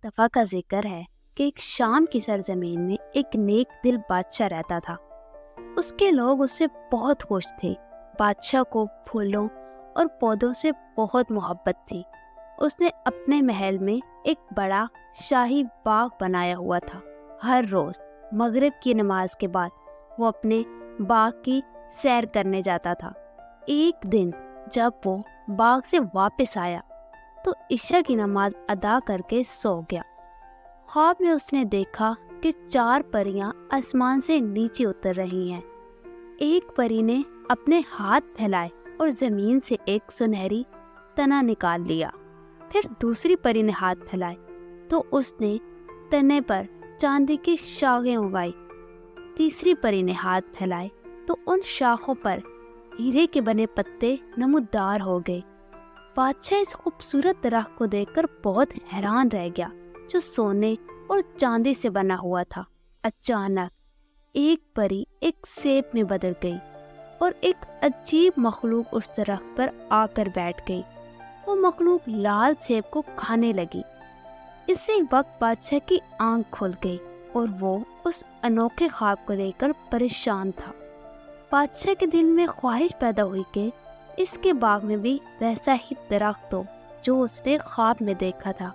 دفعہ کا ذکر ہے کہ ایک شام کی سرزمین میں ایک نیک دل بادشاہ رہتا تھا۔ اس کے لوگ اس سے بہت خوش تھے۔ بادشاہ کو پھولوں اور پودوں سے بہت محبت تھی۔ اس نے اپنے محل میں ایک بڑا شاہی باغ بنایا ہوا تھا۔ ہر روز مغرب کی نماز کے بعد وہ اپنے باغ کی سیر کرنے جاتا تھا۔ ایک دن جب وہ باغ سے واپس آیا تو عشاء کی نماز ادا کر کے سو گیا۔ خواب میں اس نے دیکھا کہ 4 پریاں آسمان سے نیچے اتر رہی ہیں۔ ایک پری نے اپنے ہاتھ پھیلائے اور زمین سے ایک سنہری تنا نکال لیا۔ پھر دوسری پری نے ہاتھ پھیلائے تو اس نے تنے پر چاندی کی شاخیں اگائی۔ تیسری پری نے ہاتھ پھیلائے تو ان شاخوں پر ہیرے کے بنے پتے نمودار ہو گئے۔ بادشاہ اس خوبصورت درخت کو دیکھ کر بہت حیران رہ گیا جو سونے اور چاندی سے بنا ہوا تھا۔ اچانک ایک پری ایک سیب میں بدل گئی اور ایک عجیب مخلوق اس درخت پر آ کر بیٹھ گئی۔ وہ مخلوق لال سیب کو کھانے لگی۔ اسی وقت بادشاہ کی آنکھ کھل گئی اور وہ اس انوکھے خواب کو لے کر پریشان تھا۔ بادشاہ کے دل میں خواہش پیدا ہوئی کہ اس کے باغ میں بھی ویسا ہی درخت ہو جو اس نے خواب میں دیکھا تھا۔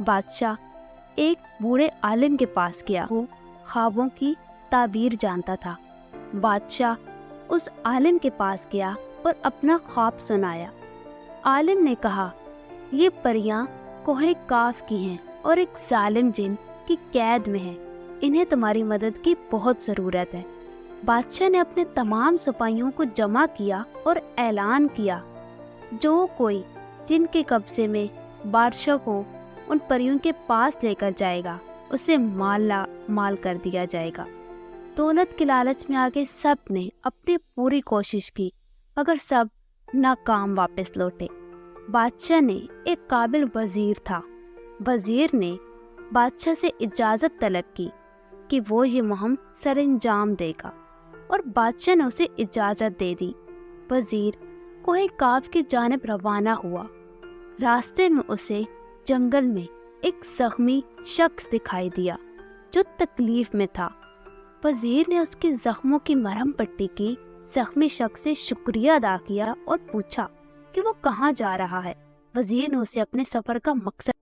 بادشاہ ایک بوڑھے عالم کے پاس گیا۔ وہ خوابوں کی تعبیر جانتا تھا۔ بادشاہ اس عالم کے پاس گیا اور اپنا خواب سنایا۔ عالم نے کہا، یہ پریاں کوہ کاف کی ہیں اور ایک ظالم جن کی قید میں ہیں۔ انہیں تمہاری مدد کی بہت ضرورت ہے۔ بادشاہ نے اپنے تمام سپاہیوں کو جمع کیا اور اعلان کیا، جو کوئی جن کے قبضے میں بادشاہ کو ان پریوں کے پاس لے کر جائے گا اسے مال کر دیا جائے گا۔ دولت کے لالچ میں آگے سب نے اپنی پوری کوشش کی مگر سب ناکام واپس لوٹے۔ بادشاہ نے ایک قابل وزیر تھا۔ وزیر نے بادشاہ سے اجازت طلب کی کہ وہ یہ مہم سر انجام دے گا اور بادشاہ نے اسے اجازت دے دی۔ وزیر کوہ کاف کی جانب روانہ ہوا۔ راستے میں اسے جنگل میں ایک زخمی شخص دکھائی دیا جو تکلیف میں تھا۔ وزیر نے اس کے زخموں کی مرہم پٹی کی۔ زخمی شخص سے شکریہ ادا کیا اور پوچھا کہ وہ کہاں جا رہا ہے۔ وزیر نے اسے اپنے سفر کا مقصد